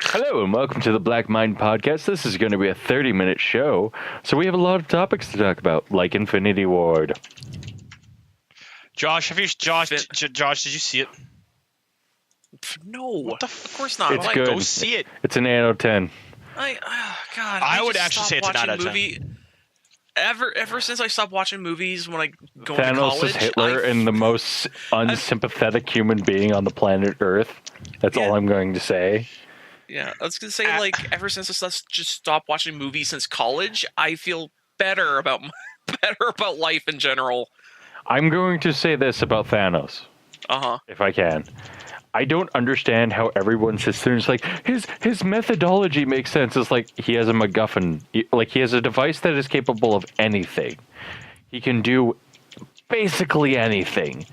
Hello and welcome to the Black Mind Podcast. This is going to be a 30-minute show, so we have a lot of topics to talk about, like Infinity Ward. Josh, did you see it? No, of course not. It's good. Go see it. It's an 8 out of 10. I would actually say it's a 9 out of 10. Ever since I stopped watching movies when I go into Thanos college, is Hitler and the most unsympathetic human being on the planet Earth. That's all I'm going to say. Yeah, I was gonna say ever since I just stopped watching movies since college, I feel better about life in general. I'm going to say this about Thanos, if I can. I don't understand how everyone sits there and is like, his methodology makes sense. It's like he has a MacGuffin. He has a device that is capable of anything. He can do basically anything.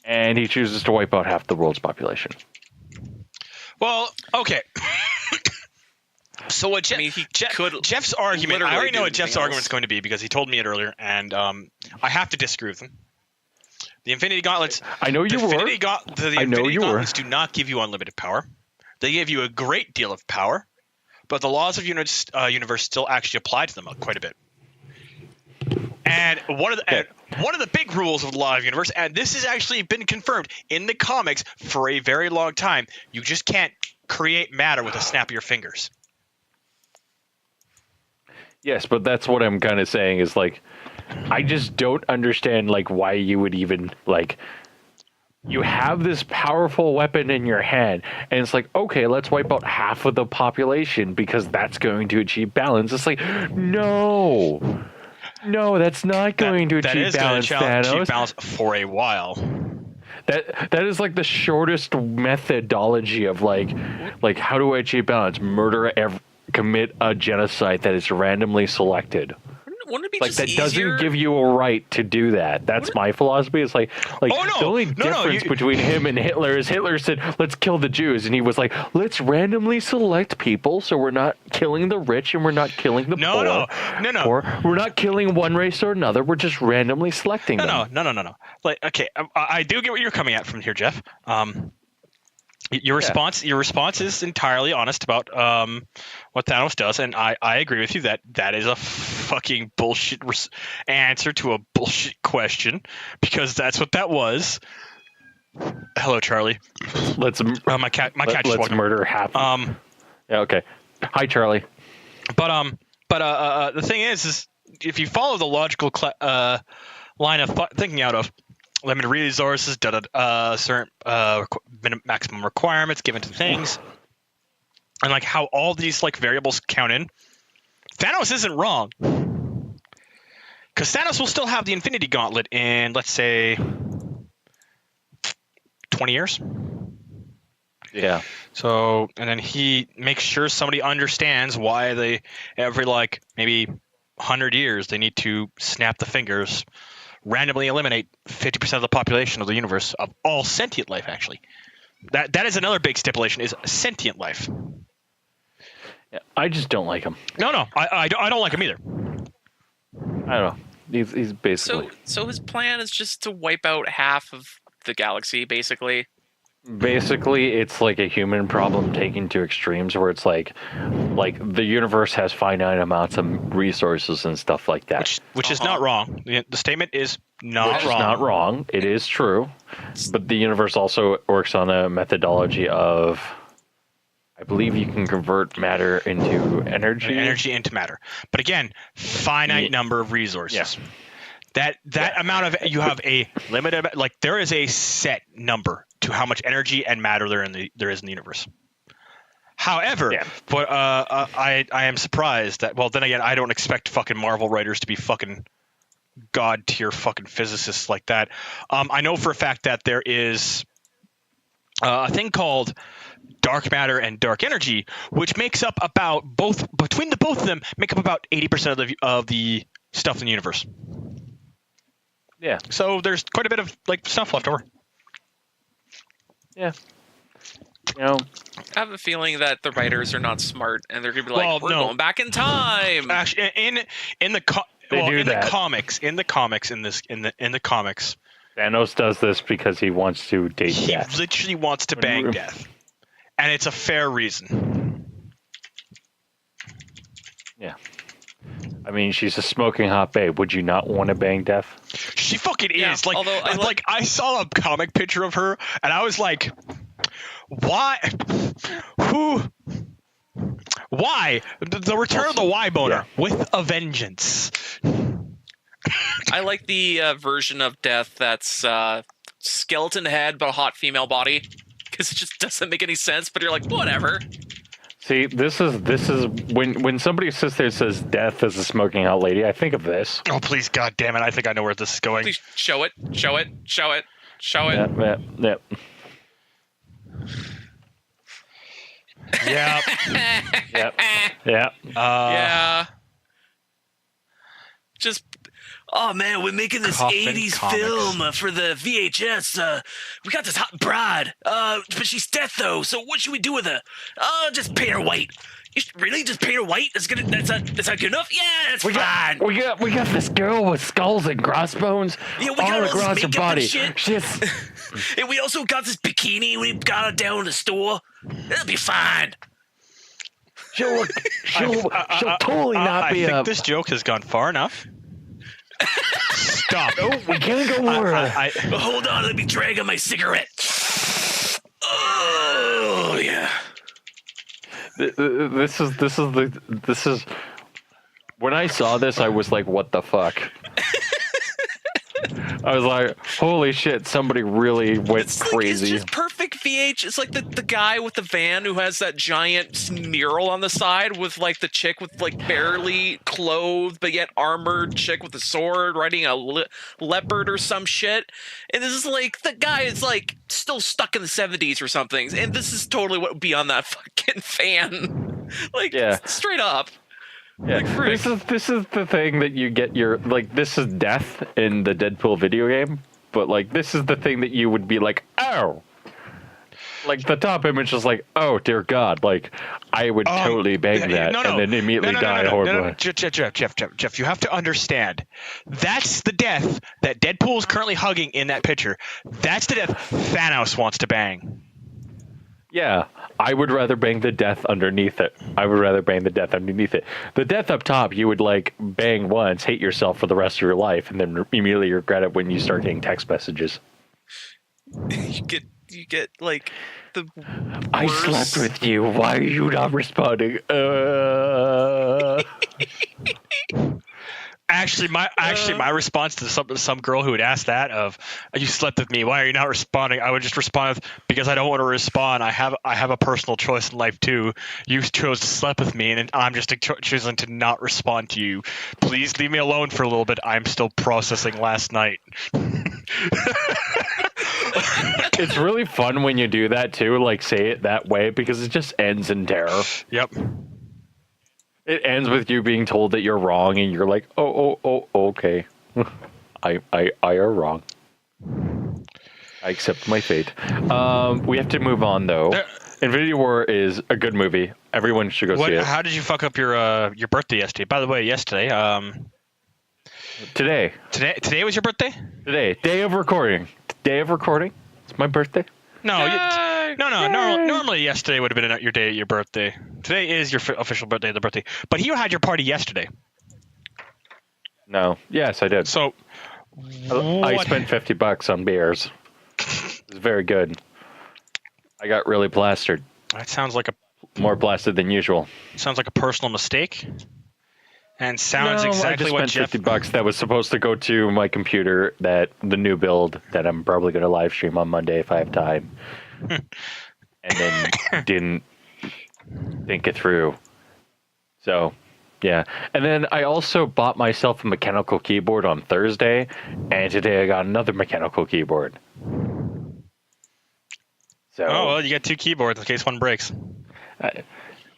And he chooses to wipe out half the world's population. Well, okay. So what Jeff's argument, I already know what Jeff's argument is going to be because he told me it earlier, and I have to disagree with him. The Infinity Gauntlets. I know you were. The Infinity Gauntlets do not give you unlimited power. They give you a great deal of power, but the laws of universe still actually apply to them quite a bit. And one of the big rules of the law of universe, and this has actually been confirmed in the comics for a very long time, you just can't create matter with a snap of your fingers. Yes, but that's what I'm kind of saying is I just don't understand why you would even you have this powerful weapon in your hand and it's okay, let's wipe out half of the population because that's going to achieve balance. It's no, that's not going to achieve balance, Thanos. Achieve balance for a while. That is the shortest methodology of how do I achieve balance? Commit a genocide that is randomly selected. Wouldn't it be just that easier? Doesn't give you a right to do that. That's my philosophy. It's the only difference between him and Hitler is Hitler said, let's kill the Jews. And he was like, let's randomly select people so we're not killing the rich and we're not killing the poor. No. Or we're not killing one race or another. We're just randomly selecting them. No. Okay, I do get what you're coming at from here, Jeff. Your response is entirely honest about what Thanos does, and I agree with you that is a fucking bullshit answer to a bullshit question because that's what that was. Hello, Charlie. Let's my cat just let's walked murder half. Yeah, okay. Hi, Charlie. But the thing is if you follow the logical line of thinking out of limited resources, certain maximum requirements given to things, and how all these variables count in. Thanos isn't wrong, because Thanos will still have the Infinity Gauntlet in, let's say, 20 years. Yeah. So, and then he makes sure somebody understands why every maybe 100 years they need to snap the fingers. Randomly eliminate 50% of the population of the universe of all sentient life. Actually, that is another big stipulation: is sentient life. Yeah, I just don't like him. No, I don't like him either. I don't know. He's basically so his plan is just to wipe out half of the galaxy, basically. Basically, it's a human problem taken to extremes where it's like the universe has finite amounts of resources and stuff like that. Which is not wrong. The statement is not wrong. Which is not wrong. It is true. But the universe also works on a methodology of believe you can convert matter into energy. Energy into matter. But again, finite number of resources. Yeah. That amount of you have a limited, like there is a set number to how much energy and matter there is in the universe. However, but I am surprised that, well, then again, I don't expect fucking Marvel writers to be fucking god tier fucking physicists like that. I know for a fact that there is a thing called dark matter and dark energy, which makes up about between the both of them make up about 80% of the stuff in the universe. Yeah. So there's quite a bit of like stuff left over. Yeah. You know, I have a feeling that the writers are not smart, and they're gonna be like, "We're going back in time." Actually, in the comics, Thanos does this because he wants to date death. He literally wants to bang death, and it's a fair reason. Yeah. I mean, she's a smoking hot babe. Would you not want to bang death? She fucking is. Like, I saw a comic picture of her, and I was like, why? Why? The return of the Y boner with a vengeance. I like the version of death that's skeleton head but a hot female body, because it just doesn't make any sense. But you're like, whatever. See, this is when somebody sits there and says death is a smoking hot lady, I think of this. Oh, please, God damn it! I think I know where this is going. Please show it. Yeah. Yeah. Yeah. Just, oh man, we're making this '80s film for the VHS. We got this hot bride, but she's death though. So what should we do with her? Just paint her white. Really, just paint her white? That's not good enough. Yeah, that's fine. We got this girl with skulls and crossbones all across her body. And we also got this bikini. We got her down to the store. That'll be fine. She'll totally not be. I think this joke has gone far enough. Stop. No, we can't go more. Hold on, let me drag on my cigarette. Oh yeah. This is. When I saw this, I was like, "What the fuck." I was like, holy shit, somebody really went crazy. It's just perfect VH. It's like the guy with the van who has that giant mural on the side with like the chick with like barely clothed but yet armored chick with a sword riding a leopard or some shit. And this is like, the guy is like still stuck in the 70s or something. And this is totally what would be on that fucking van. Like, straight up. Yeah, like, this is the thing that you get your, like, this is death in the Deadpool video game, but like this is the thing that you would be like, oh, like the top image is like, oh dear God, like I would totally bang that and then immediately die horribly. Jeff, you have to understand, that's the death that Deadpool is currently hugging in that picture. That's the death Thanos wants to bang. Yeah, I would rather bang the death underneath it. The death up top, you would like bang once, hate yourself for the rest of your life, and then immediately regret it when you start getting text messages. You get like the worst. I slept with you. Why are you not responding? Actually, my response to some girl who would ask that of, "You slept with me. Why are you not responding?" I would just respond with, "Because I don't want to respond. I have a personal choice in life too. You chose to sleep with me, and I'm just choosing to not respond to you. Please leave me alone for a little bit. I'm still processing last night." It's really fun when you do that too. Like say it that way because it just ends in terror. Yep. It ends with you being told that you're wrong, and you're like, oh, okay. I are wrong. I accept my fate. We have to move on, though. Infinity War is a good movie. Everyone should go see it. How did you fuck up your birthday yesterday? By the way, yesterday. Today. Today was your birthday? Today. Day of recording. It's my birthday. No. Normally, yesterday would have been your day at your birthday. Today is your official birthday of the birthday. But you had your party yesterday. No. Yes, I did. So, I spent $50 on beers. It was very good. I got really plastered. That sounds like a more blasted than usual. Sounds like a personal mistake. And sounds No, exactly I just what spent Jeff... $50 that was supposed to go to my computer, the new build that I'm probably going to live stream on Monday if I have time. And then didn't think it through. So, yeah. And then I also bought myself a mechanical keyboard on Thursday, and today I got another mechanical keyboard. So, Oh, well, you got 2 keyboards in case one breaks.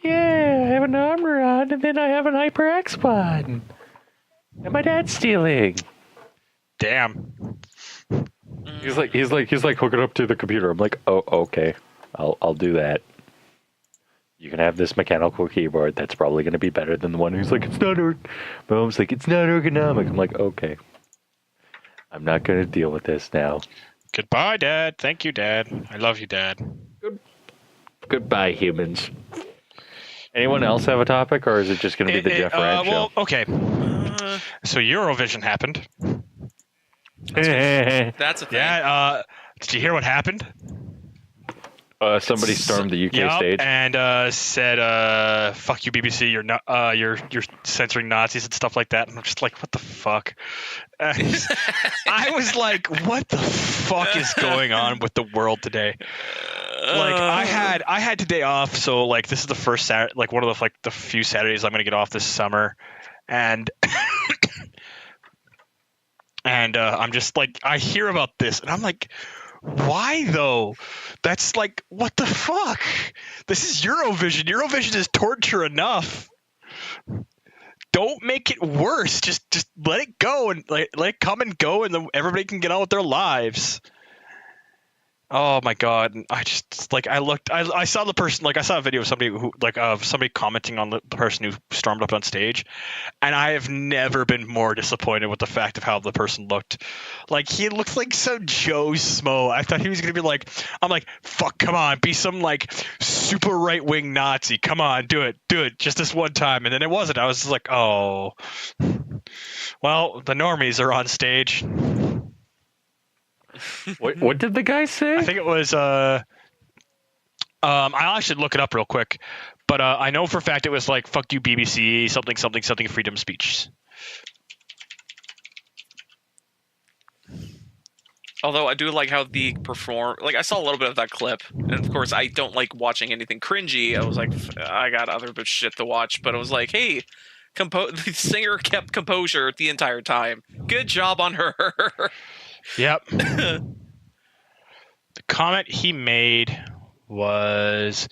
Yeah, I have an armor on, and then I have an HyperX button. And my dad's stealing. Damn. He's like hook it up to the computer. I'm like, oh, okay, I'll do that. You can have this mechanical keyboard. That's probably going to be better than the one who's like, it's not. My mom's like, it's not ergonomic. I'm like, okay, I'm not going to deal with this now. Goodbye, Dad. Thank you, Dad. I love you, Dad. Goodbye, humans. Anyone else have a topic, or is it just going to be the Jeff Rad show? Well, okay. So Eurovision happened. That's a thing. Yeah. Did you hear what happened? Somebody stormed the UK stage and said, "Fuck you, BBC. You're censoring Nazis and stuff like that." And I'm just like, "What the fuck?" I was like, "What the fuck is going on with the world today?" Like I had today off, so like this is the first Saturday, like one of the few Saturdays I'm gonna get off this summer, and and I'm just like, I hear about this, and I'm like, why though? That's like, what the fuck? This is Eurovision. Eurovision is torture enough. Don't make it worse. Just let it go and let it come and go, and then everybody can get on with their lives. Oh my god! I just like I saw the person, like I saw a video of somebody who of somebody commenting on the person who stormed up on stage, and I have never been more disappointed with the fact of how the person looked. Like he looked like some Joe Smo. I thought he was gonna be like, I'm like, fuck, come on, be some like super right wing Nazi. Come on, do it, just this one time. And then it wasn't. I was just like, oh, well, the normies are on stage. What did the guy say? I think it was I'll actually look it up real quick, but I know for a fact it was like, fuck you BBC, something freedom speech. Although I do like how the perform, like I saw a little bit of that clip, and of course I don't like watching anything cringy. I was like, I got other shit to watch, but I was like, hey, the singer kept composure the entire time. Good job on her. Yep. The comment he made was,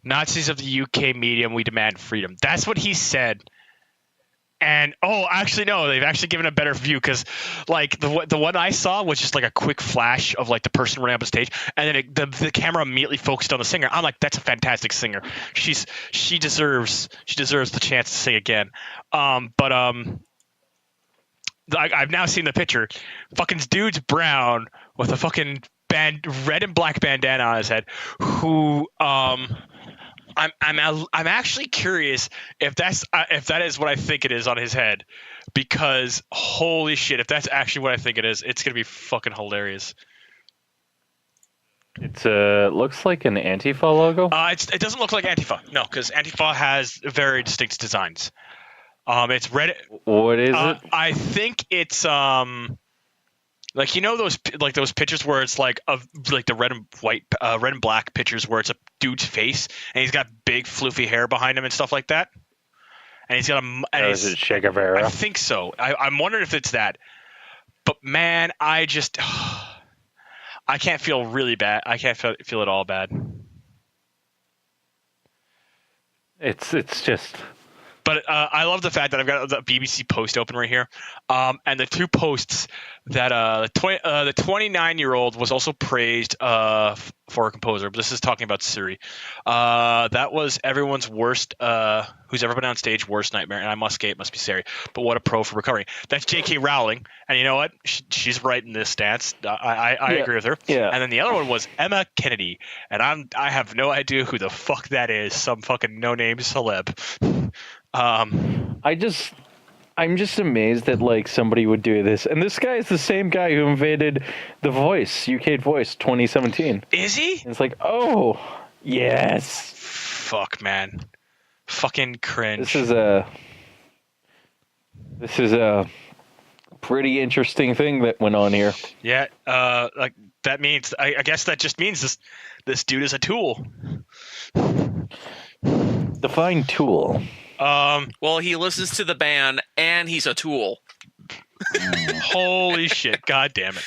Nazis of the UK medium, we demand freedom. That's what he said. And actually no, they've actually given a better view, because like the one I saw was just like a quick flash of like the person running up on stage, and then the camera immediately focused on the singer. I'm like, that's a fantastic singer. She deserves the chance to sing again. I've now seen the picture. Fucking dude's brown with a fucking red and black bandana on his head. Who I'm actually curious if that is what I think it is on his head, because holy shit, if that's actually what I think it is, it's gonna be fucking hilarious. It looks like an Antifa logo. It doesn't look like Antifa, no, because Antifa has very distinct designs. It's red. What is it? I think it's like, you know, those pictures where it's like the red and black pictures where it's a dude's face and he's got big floofy hair behind him and stuff like that. And he's got is it Che Guevara? I think so. I'm wondering if it's that. But man, I can't feel really bad. I can't feel at all bad. It's just. But I love the fact that I've got the BBC post open right here, and the two posts that the 29-year-old was also praised for a composer. But this is talking about Siri. That was everyone's worst, who's ever been on stage, worst nightmare. And I must say it must be Siri. But what a pro for recovering. That's J.K. Rowling, and you know what? She's right in this stance. I agree with her. Yeah. And then the other one was Emma Kennedy, and I have no idea who the fuck that is. Some fucking no-name celeb. I'm just amazed that like somebody would do this, and this guy is the same guy who invaded The Voice, UK Voice 2017. Is he? And it's like, oh yes, fuck, man. Fucking cringe. This is a pretty interesting thing that went on here. Yeah, like that means I guess that just means this dude is a tool. Define tool. Well, he listens to the band and he's a tool. Holy shit! God damn it!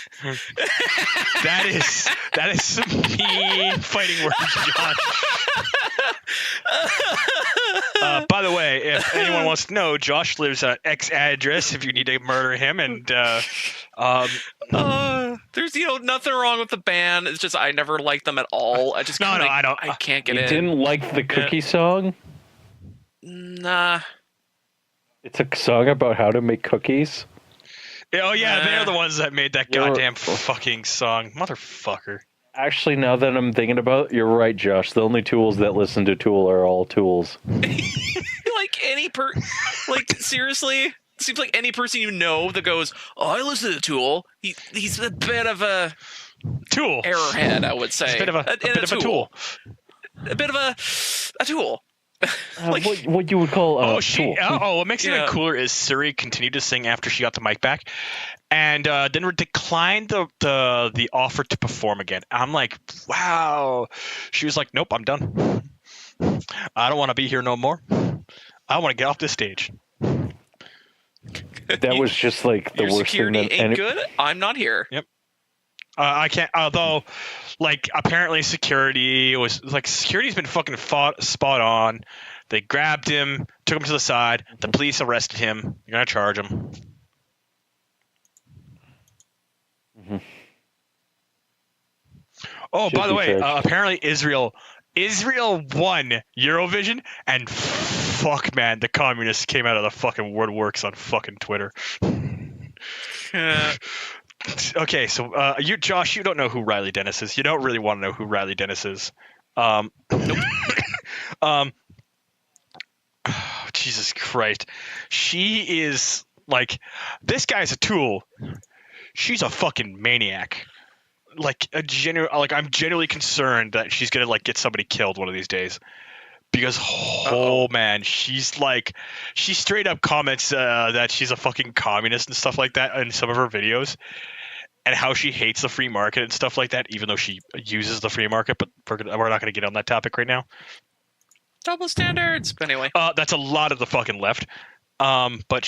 That is some mean fighting words, John. By the way, if anyone wants to know, Josh lives at X address. If you need to murder him, and there's nothing wrong with the band. It's just I never liked them at all. I just I don't. I can't get you in. Didn't like the cookie song? Nah. It's a song about how to make cookies. Oh yeah, they're the ones that made that goddamn fucking song, motherfucker. Actually, now that I'm thinking about it, you're right, Josh. The only tools that listen to Tool are all tools. Seriously, seems like any person that goes, "Oh, I listen to Tool." He's a bit of a tool arrowhead, I would say. He's a bit of a tool. A bit of a tool. What you would call tool. What makes it even cooler is Suri continued to sing after she got the mic back, and then declined the offer to perform again. I'm like, wow. She was like, nope, I'm done. I don't want to be here no more. I want to get off this stage. That was just like the Your worst security thing. Ain't good. I'm not here. Yep. I can't. Although, apparently security's been fucking spot on. They grabbed him, took him to the side. The police arrested him. You're gonna charge him. Mm-hmm. Oh, Should by the be way, charged. apparently Israel won Eurovision, and fuck, man, the communists came out of the fucking woodworks on fucking Twitter. Okay, so Josh, you don't know who Riley Dennis is. You don't really want to know who Riley Dennis is. Nope. Jesus Christ. She is this guy's a tool. She's a fucking maniac. I'm genuinely concerned that she's gonna get somebody killed one of these days. Because man, she straight up comments that she's a fucking communist and stuff like that in some of her videos, and how she hates the free market and stuff like that, even though she uses the free market. But we're not going to get on that topic right now. Double standards. But anyway, that's a lot of the fucking left. But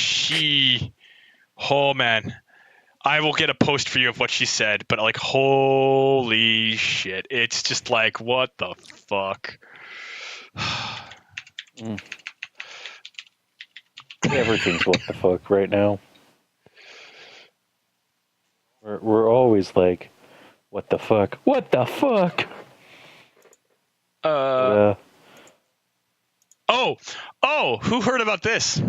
man, I will get a post for you of what she said. But holy shit, it's just what the fuck. Everything's what the fuck right now. We're always like, what the fuck? What the fuck? Who heard about this?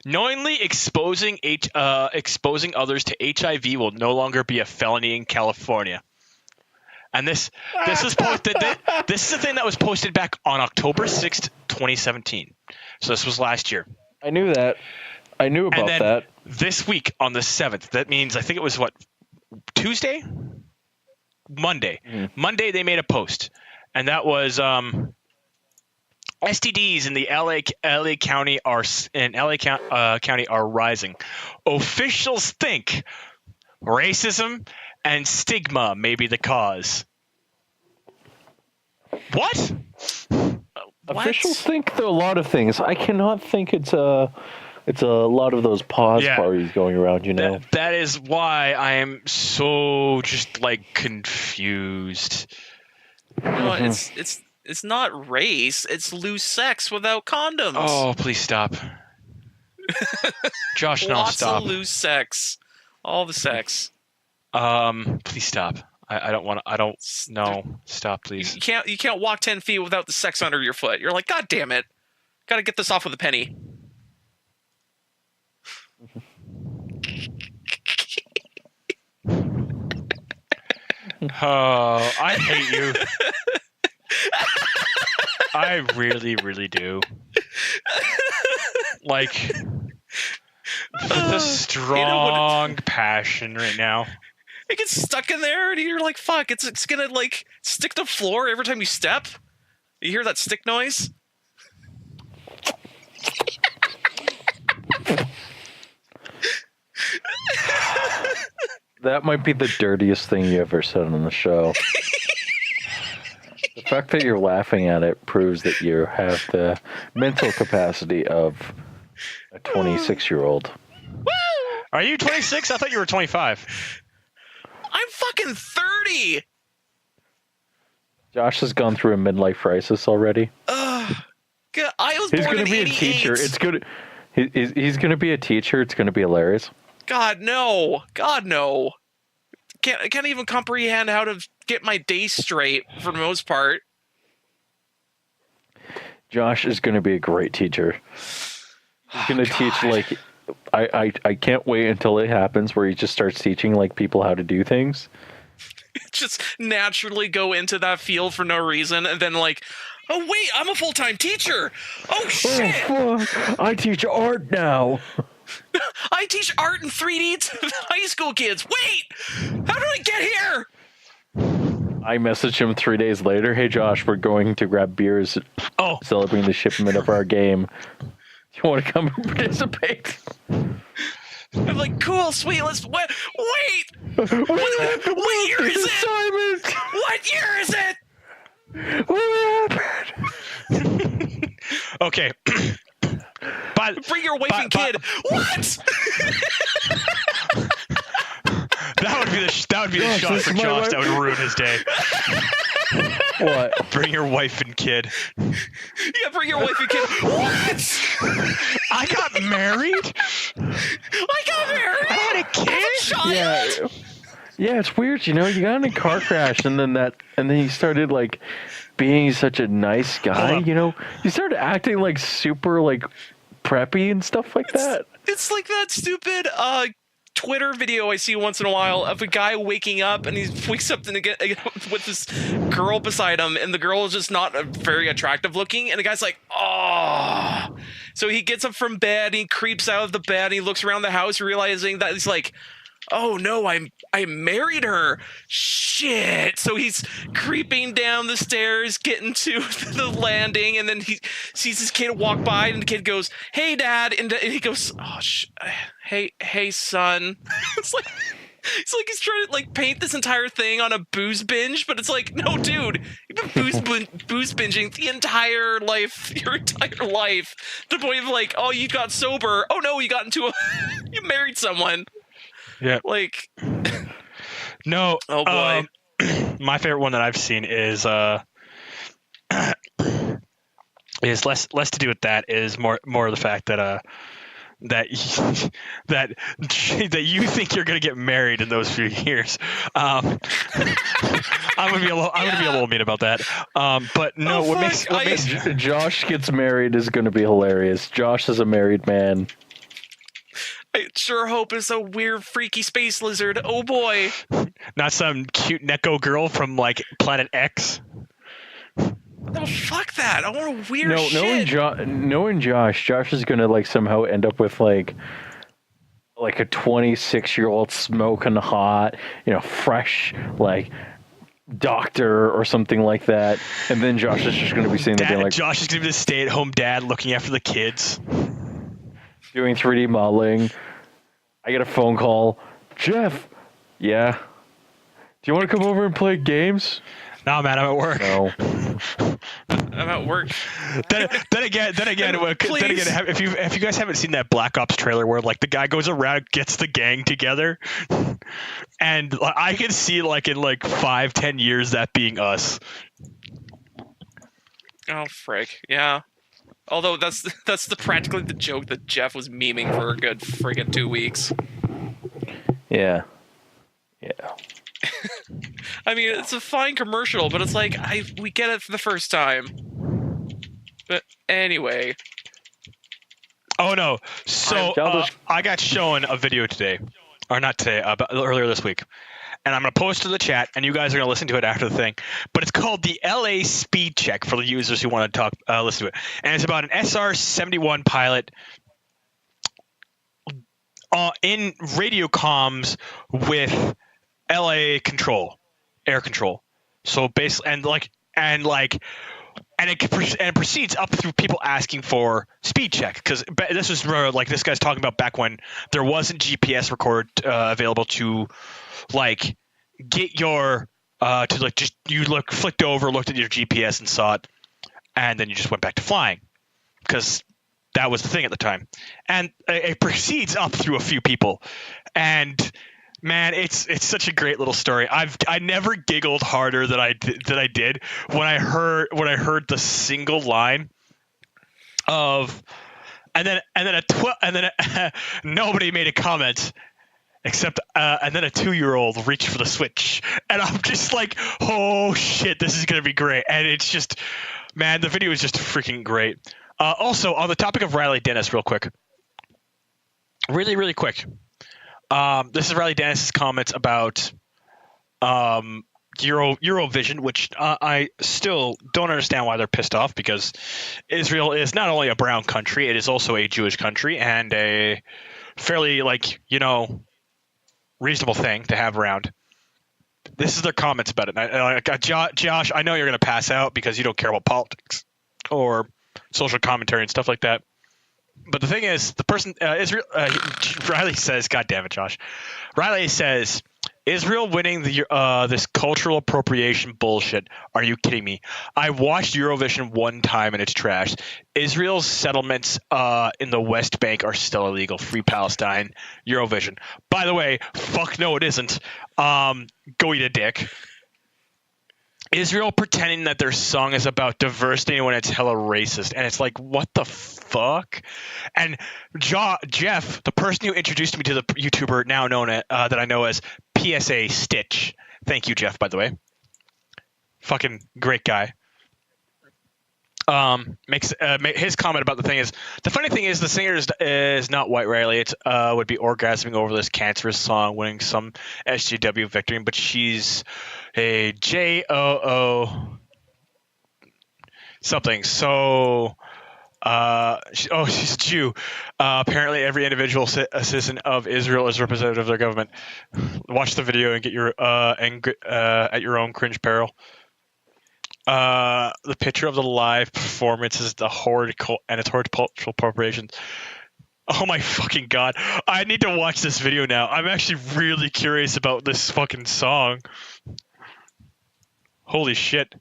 Knowingly exposing others to HIV will no longer be a felony in California. And this was posted. This is a thing that was posted back on October 6th, 2017. So this was last year. I knew that. I knew about that. This week on the 7th, that means I think it was Tuesday? Monday. Monday they made a post. And that was STDs in the LA County are rising. Officials think racism and stigma may be the cause. What? Officials think there are a lot of things. I cannot think it's a lot of those pause parties going around, That is why I am so just confused. It's not race. It's loose sex without condoms. Oh, please stop. Josh, no, stop. Lots of loose sex. All the sex. Please stop. I don't want to. No, stop, please. You can't walk 10 feet without the sex under your foot. You're like, God damn it. Got to get this off with a penny. Oh, I hate you. I really, really do. The strong passion right now. It gets stuck in there, and you're like, "Fuck!" It's gonna like stick to the floor every time you step. You hear that stick noise? That might be the dirtiest thing you ever said on the show. The fact that you're laughing at it proves that you have the mental capacity of a 26-year-old. Woo! Are you 26? I thought you were 25. I'm fucking 30. Josh has gone through a midlife crisis already. I was He's born going to in be 88. a teacher. It's good. He's going to be a teacher. It's going to be hilarious. God no. God no. I can't even comprehend how to get my day straight for the most part. Josh is going to be a great teacher. He's going to teach like I can't wait until it happens where he just starts teaching like people how to do things. Just naturally go into that field for no reason, and then like, oh wait, I'm a full-time teacher. Oh shit! Oh, fuck. I teach art now. I teach art in 3D to high school kids. Wait, how did I get here? I messaged him 3 days later. Hey Josh, we're going to grab beers. Celebrating the shipment of our game. Do you want to come and participate? I'm like, cool, sweet. Let's wait. What year is it? Assignment. What year is it? What happened? Okay. Bring your wife and kid. What? That would be the shot for Josh. That would ruin his day. What? Bring your wife and kid. Yeah, bring your wife and kid. What? I got married. I had a kid. I have a child. Yeah, it's weird. You know, you got in a car crash, and then he started like being such a nice guy. You know, he started acting like super like preppy and stuff like that. It's like that stupid Twitter video I see once in a while of a guy waking up, and he wakes up with this girl beside him, and the girl is just not very attractive looking, and the guy's like, oh. So he gets up from bed, and he creeps out of the bed, and he looks around the house, realizing that he's like, oh no, I married her. Shit. So he's creeping down the stairs, getting to the landing, and then he sees his kid walk by, and the kid goes, hey dad, and he goes, oh hey son. It's like he's trying to like paint this entire thing on a booze binge, but it's like, no dude, you've been booze binging your entire life, to the point of like, oh, you got sober, oh no, you married someone. Yeah. Like, no. Oh boy. My favorite one that I've seen is less to do with that. Is more of the fact that that you think you're gonna get married in those few years. I'm gonna be a little mean about that. But no, what makes Josh gets married is gonna be hilarious. Josh is a married man. I sure hope it's a weird, freaky space lizard. Oh boy. Not some cute Neko girl from like Planet X. No, fuck that. I want a weird shit. Knowing Josh is gonna like somehow end up with like a 26-year-old smoking hot, you know, fresh like doctor or something like that, and then Josh is just gonna be sitting there being like, Josh is gonna be the stay-at-home dad looking after the kids. Doing 3D modeling. I get a phone call. Jeff, yeah. Do you want to come over and play games? No, man, I'm at work. No. I'm at work. Then again, if you guys haven't seen that Black Ops trailer where like the guy goes around, gets the gang together, and I can see like in like 5-10 years that being us. Oh frick, yeah. Although that's practically the joke that Jeff was memeing for a good friggin' 2 weeks. Yeah. I mean, it's a fine commercial, but it's like we get it for the first time. But anyway. Oh no! So I got shown a video today, or not today, earlier this week, and I'm gonna post to the chat, and you guys are gonna listen to it after the thing. But it's called the LA Speed Check for the users who want to listen to it, and it's about an SR-71 pilot in radio comms with LA control, air control. So basically, and it proceeds up through people asking for speed check, because this was like this guy's talking about back when there wasn't GPS record available to like get your to like just you flicked over, looked at your GPS and saw it, and then you just went back to flying, because that was the thing at the time. And it proceeds up through a few people, and man, it's such a great little story. I never giggled harder than I did when I heard the single line of, and then nobody made a comment except and then a 2-year-old reached for the Switch, and I'm just like, oh shit, this is gonna be great. And it's just, man, the video is just freaking great. Also, on the topic of Riley Dennis, real quick, really quick. This is Riley Dennis's comments about Eurovision, which I still don't understand why they're pissed off, because Israel is not only a brown country, it is also a Jewish country, and a fairly, reasonable thing to have around. This is their comments about it. Josh, I know you're going to pass out because you don't care about politics or social commentary and stuff like that. But the thing is, the person, Riley says, God damn it, Josh. Riley says, Israel winning this cultural appropriation bullshit. Are you kidding me? I watched Eurovision one time and it's trash. Israel's settlements in the West Bank are still illegal. Free Palestine. Eurovision. By the way, fuck no, it isn't. Go eat a dick. Israel pretending that their song is about diversity when it's hella racist. And it's like, what the fuck? And Jeff, the person who introduced me to the YouTuber now known that I know as PSA Stitch. Thank you, Jeff, by the way. Fucking great guy. Makes his comment about the thing is, the funny thing is the singer is not White Riley. It's would be orgasming over this cancerous song, winning some SGW victory, but she's a JOO something. So she's a Jew. Apparently, every individual citizen of Israel is representative of their government. Watch the video and get your at your own cringe peril. The picture of the live performance is the horrid and its horrid cultural appropriations. Oh my fucking god! I need to watch this video now. I'm actually really curious about this fucking song. Holy shit!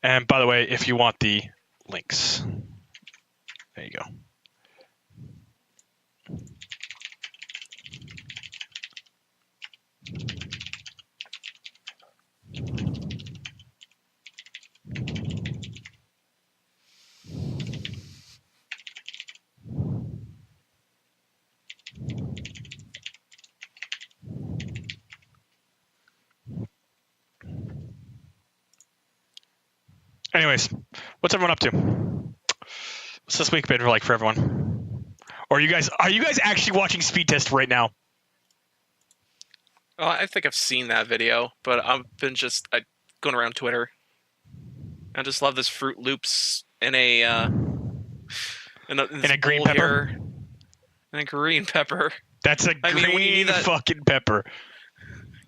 And by the way, if you want the links, there you go. Anyways, what's everyone up to? What's this week been like for everyone? Or are you guys actually watching Speed Test right now? Oh, I think I've seen that video, but I've been just going around Twitter. I just love this Fruit Loops in a green pepper. Here. And a green pepper. That's a green fucking pepper.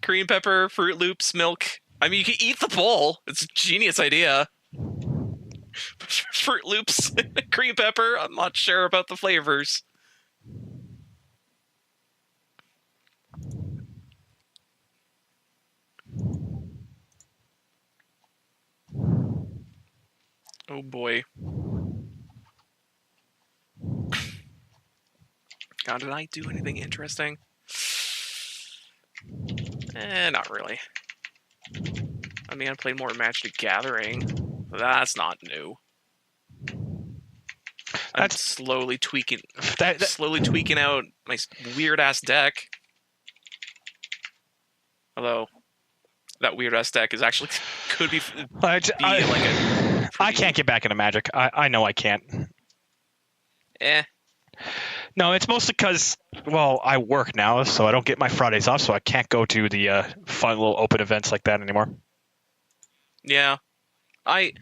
Green pepper, Fruit Loops, milk. I mean, you can eat the bowl. It's a genius idea. Fruit Loops, green pepper. I'm not sure about the flavors. Oh boy. God, did I do anything interesting? Not really. I mean, I played more Magic the Gathering. That's not new. I'm slowly tweaking out my weird ass deck. Although that weird ass deck is actually could be like a. I can't get back into Magic. I know I can't. No, it's mostly because, well, I work now, so I don't get my Fridays off, so I can't go to the fun little open events like that anymore. Yeah, I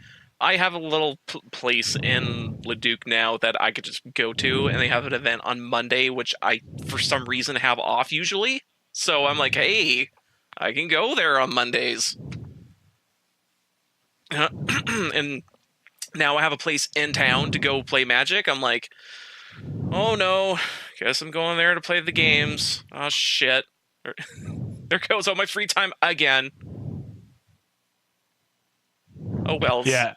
have a little place in Leduc now that I could just go to, and they have an event on Monday, which I, for some reason, have off usually. So I'm like, hey, I can go there on Mondays. And now I have a place in town to go play Magic. I'm like, oh no, guess I'm going there to play the games. Oh shit. There goes all my free time again. Oh well. Yeah.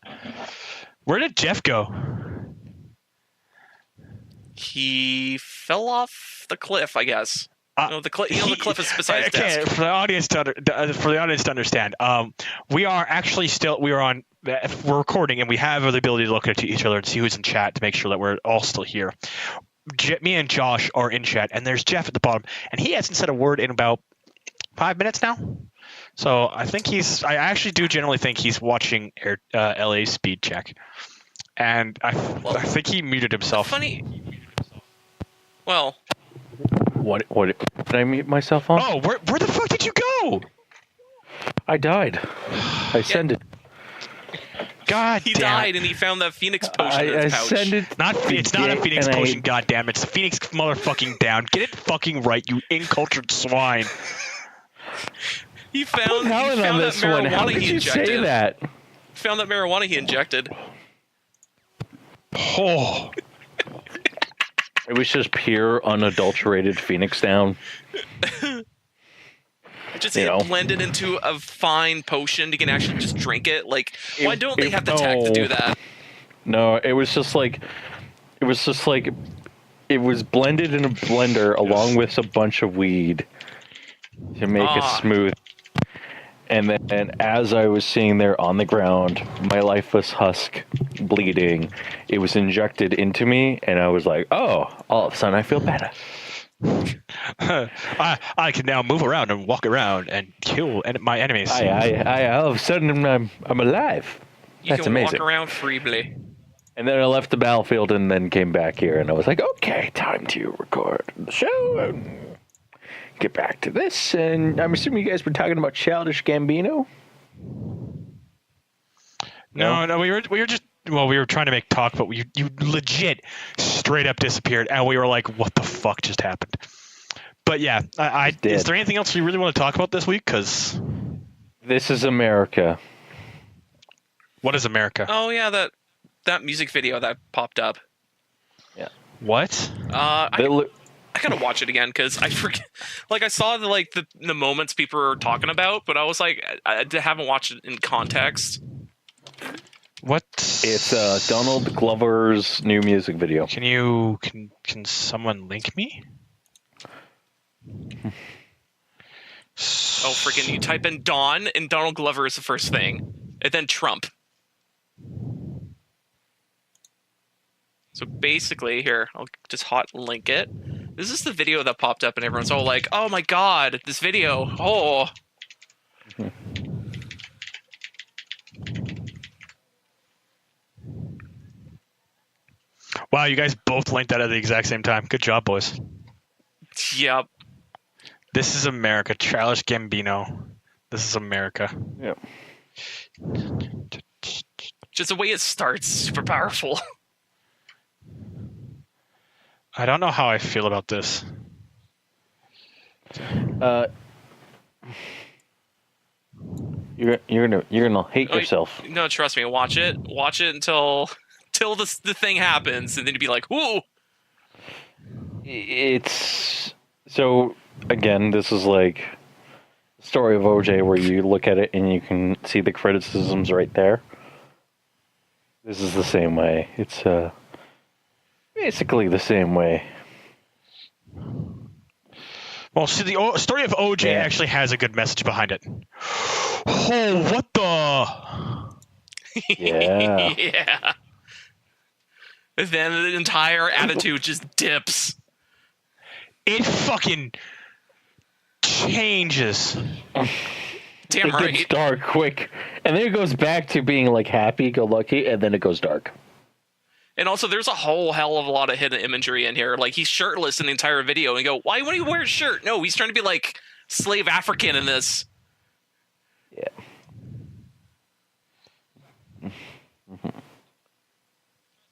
Where did Jeff go? He fell off the cliff, I guess. The cliff is beside his desk. For the audience to understand, we're recording and we have the ability to look at each other and see who's in chat to make sure that we're all still here. Me and Josh are in chat, and there's Jeff at the bottom, and he hasn't said a word in about 5 minutes now. So I think I actually do generally think he's watching LA's speed check, and I think he muted himself. Funny. Well. What did I mute myself on? Oh, where the fuck did you go? I died. I ascended. God he damn died it. and he found that Phoenix potion in his pouch. It's not a Phoenix potion, goddammit. It's a Phoenix motherfucking down. Get it fucking right, you incultured swine. He found that marijuana How did he injected. Say that? Found that marijuana he injected. Oh. It was just pure, unadulterated Phoenix down. Just blended into a fine potion. You can actually just drink it. Like, why don't they have the tech to do that? No, it was blended in a blender along with a bunch of weed to make it smooth. And then as I was sitting there on the ground, my lifeless husk bleeding, it was injected into me, and I was like, oh, all of a sudden I feel better. I can now move around and walk around and kill my enemies. I all of a sudden I'm alive. That's amazing. You can walk around freely. And then I left the battlefield and then came back here, and I was like, okay, time to record the show and get back to this. And I'm assuming you guys were talking about Childish Gambino? No, we were trying to make talk, but you legit straight up disappeared, and we were like, what the fuck just happened? But yeah, is there anything else you really want to talk about this week? Because this is America. What is America? Oh yeah, that music video that popped up. Yeah. What? I gotta watch it again because I forget. Like I saw the moments people were talking about, but I was like, I haven't watched it in context. What? It's Donald Glover's new music video. Can someone link me? Oh, freaking! You type in Don and Donald Glover is the first thing, and then Trump. So basically, here I'll just hot link it. This is the video that popped up, and everyone's all like, "Oh my god, this video! Oh." Wow, you guys both linked that at the exact same time. Good job, boys. Yep. This is America. Childish Gambino. This is America. Yep. Just the way it starts, super powerful. I don't know how I feel about this. You're gonna hate yourself. No, trust me. Watch it. Watch it until the thing happens, and then you'd be like, "Ooh." It's so again. This is like the story of OJ, where you look at it and you can see the criticisms right there. This is the same way. It's basically the same way. Well, see, the story of OJ actually has a good message behind it. Oh, what the? Yeah. Yeah. And then the entire attitude just dips. It fucking changes. Damn it right. gets dark quick, and then it goes back to being like happy-go-lucky, and then it goes dark. And also, there's a whole hell of a lot of hidden imagery in here. Like, he's shirtless in the entire video, and you go, why would he wear a shirt? No, he's trying to be, like, slave African in this. Yeah.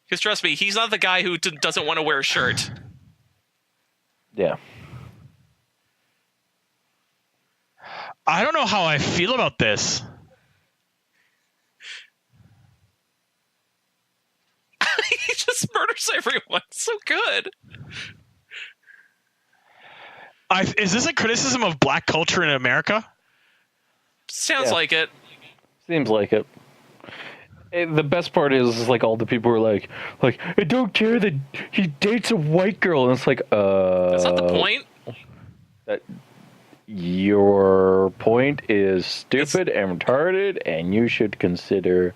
Because trust me, he's not the guy who doesn't want to wear a shirt. Yeah. I don't know how I feel about this. He just murders everyone. So good. Is this a criticism of black culture in America? Sounds like it. Seems like it. The best part is like all the people are like, I don't care that he dates a white girl, and it's like, That's not the point. That your point is stupid and retarded, and you should consider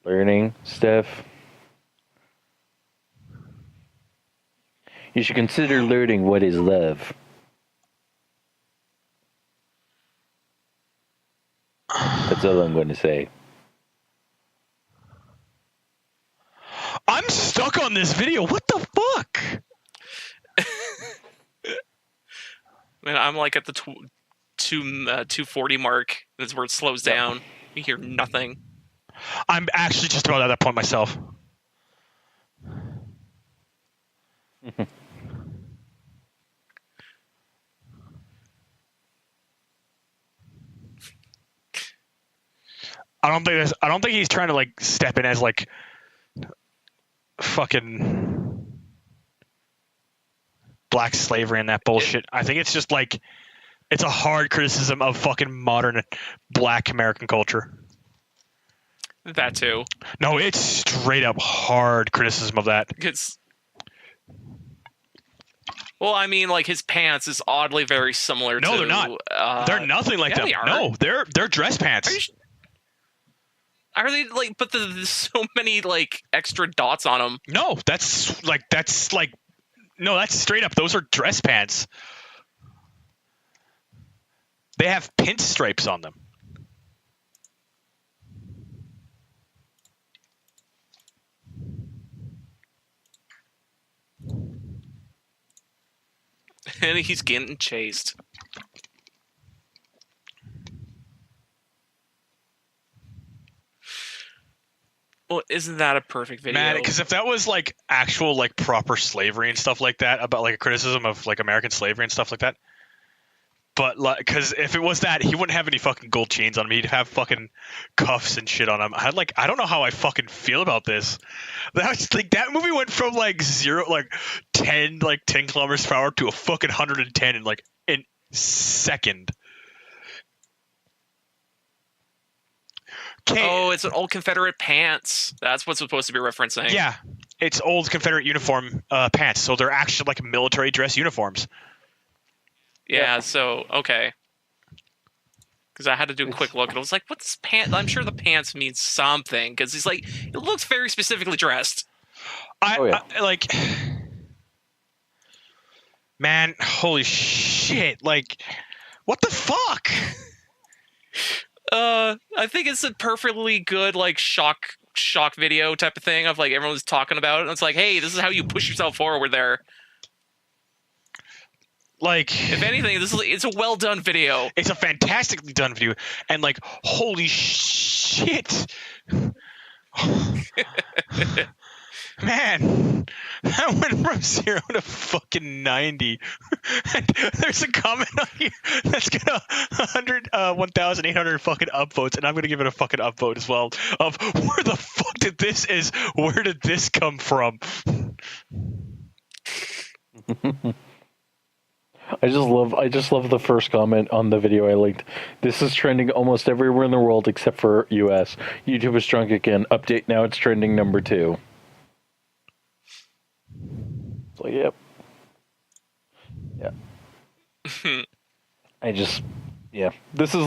learning stuff. You should consider learning what is love. That's all I'm going to say. I'm stuck on this video. What the fuck? Man, I'm like at the 240 mark. That's where it slows down. You hear nothing. I'm actually just about at that point myself. I don't think he's trying to like step in as like fucking black slavery and that bullshit. I think it's just like it's a hard criticism of fucking modern black American culture. That too. No, it's straight up hard criticism of that. Well, I mean, like his pants is oddly very similar. No, they're not. They're nothing like them. No, they're dress pants. Are they like? But there's so many like extra dots on them. No, that's straight up. Those are dress pants. They have pinstripes on them. And he's getting chased. Well, isn't that a perfect video? Man, because if that was like actual like proper slavery and stuff like that, about like a criticism of like American slavery and stuff like that, but like, because if it was that, he wouldn't have any fucking gold chains on him. He'd have fucking cuffs and shit on him. I don't know how I fucking feel about this. That's like that movie went from like 10 kilometers per hour to a fucking 110 in like in second. Oh, it's an old Confederate pants. That's what's supposed to be referencing. Yeah, it's old Confederate uniform pants. So they're actually like military dress uniforms. Yeah, so, okay. Because I had to do a quick look, and I was like, what's pants? I'm sure the pants means something, because he's like, it looks very specifically dressed. Man, holy shit. Like, what the fuck? I think it's a perfectly good, like, shock video type of thing of, like, everyone's talking about it, and it's like, hey, this is how you push yourself forward there. Like, if anything, it's a well done video. It's a fantastically done video, and like, holy shit, man, that went from 0 to fucking 90. And there's a comment on here that's got 1,800 fucking upvotes, and I'm gonna give it a fucking upvote as well. Of where the fuck did where did this come from? I just love the first comment on the video I linked. This is trending almost everywhere in the world except for US. YouTube is drunk again. Update now, it's trending number 2. It's like, yep. Yeah. This is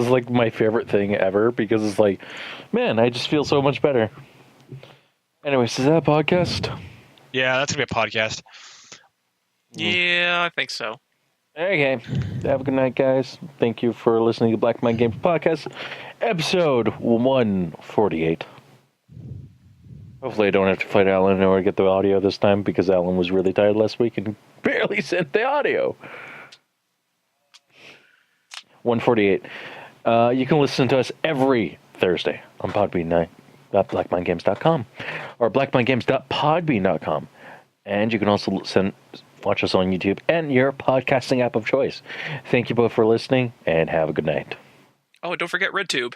like my favorite thing ever, because it's like, man, I just feel so much better. Anyways, is that a podcast? Yeah, that's gonna be a podcast. Yeah, I think so. Okay. Have a good night, guys. Thank you for listening to Black Mind Games Podcast, episode 148. Hopefully I don't have to fight Alan in order to get the audio this time, because Alan was really tired last week and barely sent the audio. 148. You can listen to us every Thursday on Podbean.blackmindgames.com or blackmindgames.podbean.com. And you can also watch us on YouTube and your podcasting app of choice. Thank you both for listening, and have a good night. Oh, don't forget RedTube.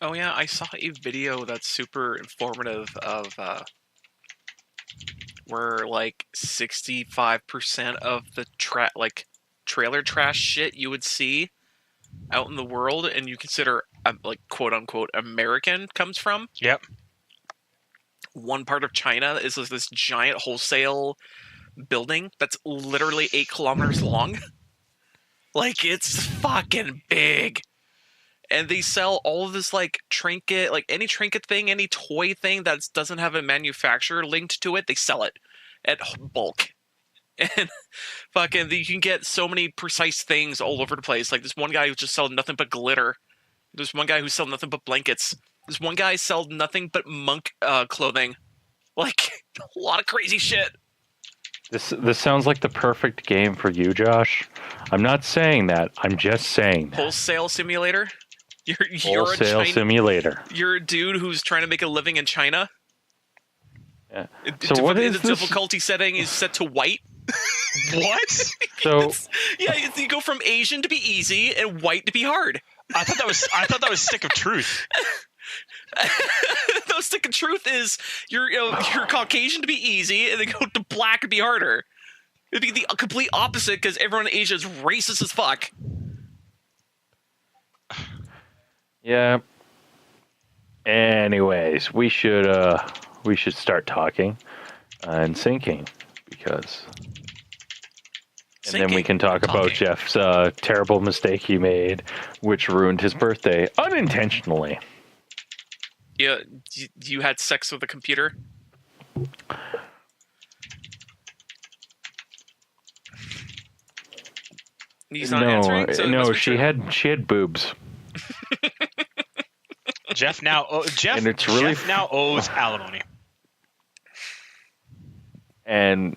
Oh yeah, I saw a video that's super informative of where like 65% of the trailer trash shit you would see out in the world and you consider like quote unquote American comes from. Yep. One part of China is this giant wholesale building that's literally 8 kilometers long. Like, it's fucking big. And they sell all of this, like, trinket, like, any trinket thing, any toy thing that doesn't have a manufacturer linked to it, they sell it at bulk. And fucking, you can get so many precise things all over the place. Like, this one guy who just sold nothing but glitter. There's one guy who sold nothing but blankets. There's one guy sold nothing but monk clothing. Like, a lot of crazy shit. This sounds like the perfect game for you, Josh. I'm not saying that. I'm just saying that. Wholesale simulator? You're Wholesale simulator. You're a dude who's trying to make a living in China. Yeah. So what is the difficulty setting is set to white? What? So you go from Asian to be easy and white to be hard. I thought that was Stick of Truth. No, Stick of Truth is you're Caucasian to be easy and then go to black to be harder. It'd be the complete opposite because everyone in Asia is racist as fuck. Yeah. Anyways, we should start talking and syncing because, and then we can talk about Jeff's terrible mistake he made, which ruined his birthday unintentionally. Yeah, you had sex with a computer? He's not answering. So no, she had boobs. Jeff now owes alimony. And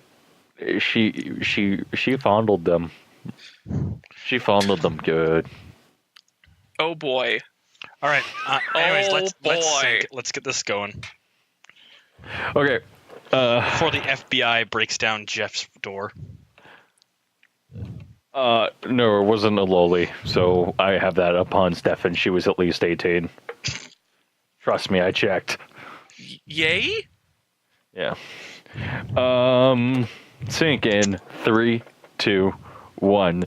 she fondled them. She fondled them good. Oh boy. All right. Anyways, let's get this going. Okay. Before the FBI breaks down Jeff's door. No, it wasn't a loli, so I have that upon Stefan. She was at least 18. Trust me, I checked. Yay? Yeah. Sync in 3, 2, 1.